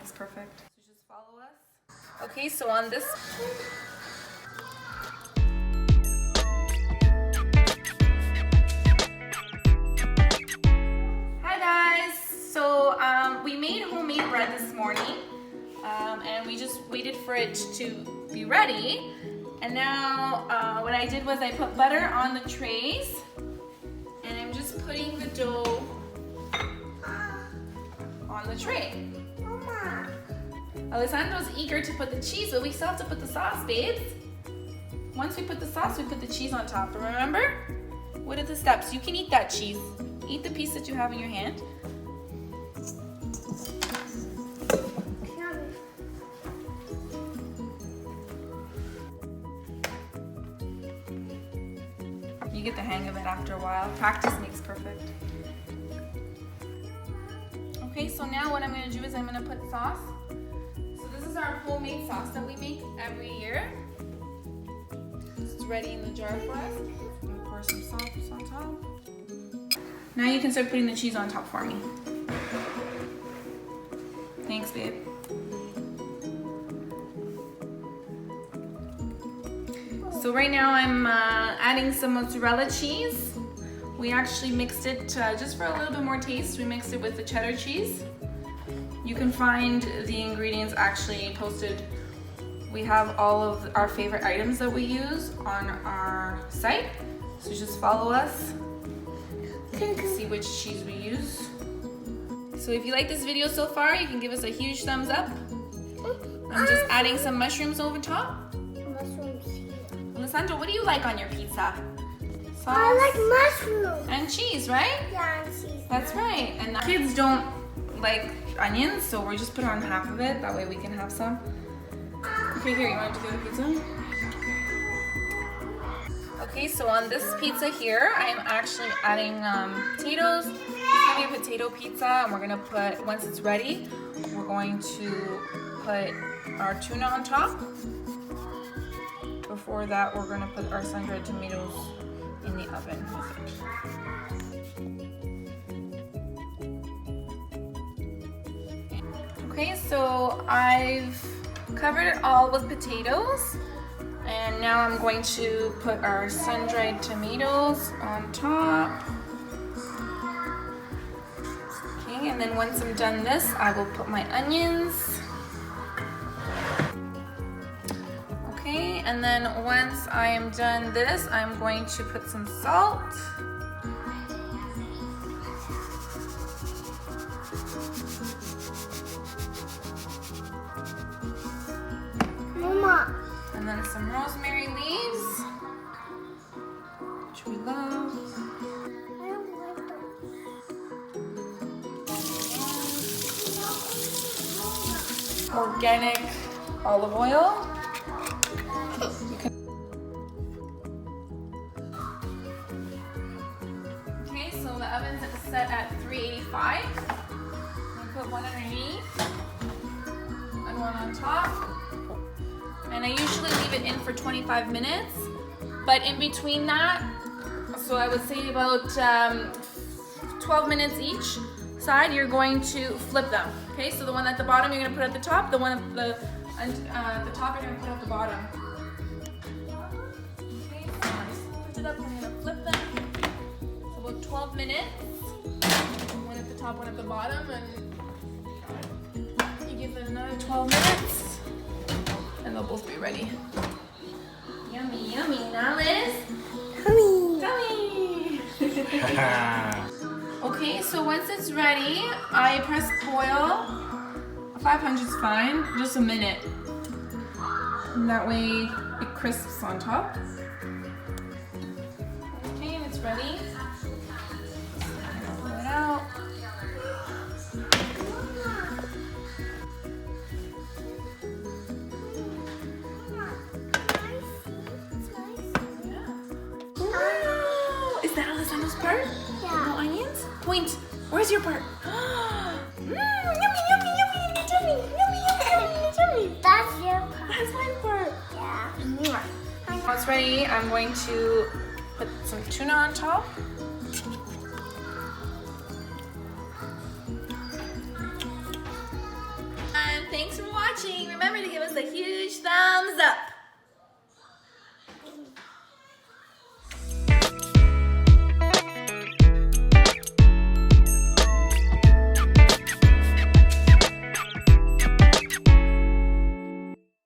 makes perfect. So just follow us. Okay, so on this... Hi guys! So we made homemade bread this morning and we just waited for it to be ready. And now what I did was I put butter on the trays and I'm just putting the dough on the tray. Mama. Alessandro's eager to put the cheese, but we still have to put the sauce, babes. Once we put the sauce, we put the cheese on top. Remember? What are the steps? You can eat that cheese. Eat the piece that you have in your hand. You get the hang of it after a while. Practice makes perfect. Okay, so now what I'm gonna do is I'm gonna put sauce. So this is our homemade sauce that we make every year. It's ready in the jar for us. I'm gonna pour some sauce on top. Now you can start putting the cheese on top for me. Thanks, babe. So right now I'm adding some mozzarella cheese. We actually mixed it just for a little bit more taste. We mixed it with the cheddar cheese. You can find the ingredients actually posted. We have all of our favorite items that we use on our site. So just follow us to see which cheese we use. So if you like this video so far, you can give us a huge thumbs up. I'm just adding some mushrooms over top. Alessandro, what do you like on your pizza? Sauce? I like mushrooms. And cheese, right? Yeah, and cheese. That's right. And the kids don't like onions, so we're just putting on half of it. That way we can have some. Okay, here, you want to do the pizza? Okay, so on this pizza here, I'm actually adding potatoes. It's gonna be a potato pizza, and we're gonna put, once it's ready, we're going to put our tuna on top. Before that, we're gonna put our sun-dried tomatoes in the oven with it. Okay, so I've covered it all with potatoes, and now I'm going to put our sun-dried tomatoes on top. Okay, and then once I'm done this, I will put my onions. Okay, and then once I am done this, I'm going to put some salt. Mama. And then some rosemary leaves, which we love. I don't like them. Organic olive oil. Okay, so the oven's set at 385. I put one underneath and one on top. And I usually leave it in for 25 minutes, but in between that, so I would say about 12 minutes each side, you're going to flip them. Okay, so the one at the bottom you're going to put at the top, the one at the top you're going to put at the bottom. Okay, so I just lift it up and I'm going to flip them. So about 12 minutes, one at the top, one at the bottom, and you give it another 12 minutes. And they'll both be ready. Yummy, yummy. Now, Liz? Yummy. Yummy. Okay, so once it's ready, I press coil. 500 is fine, just a minute. And that way it crisps on top. Okay, and it's ready. Pull it out. Is that Alessandro's part? Yeah. No onions? Point. Where's your part? Yummy, yummy, yummy, yummy, yummy, yummy, yummy, yummy. That's your part. That's my part. Yeah. When it's ready, I'm going to put some tuna on top. And thanks for watching. Remember to give us a huge thumbs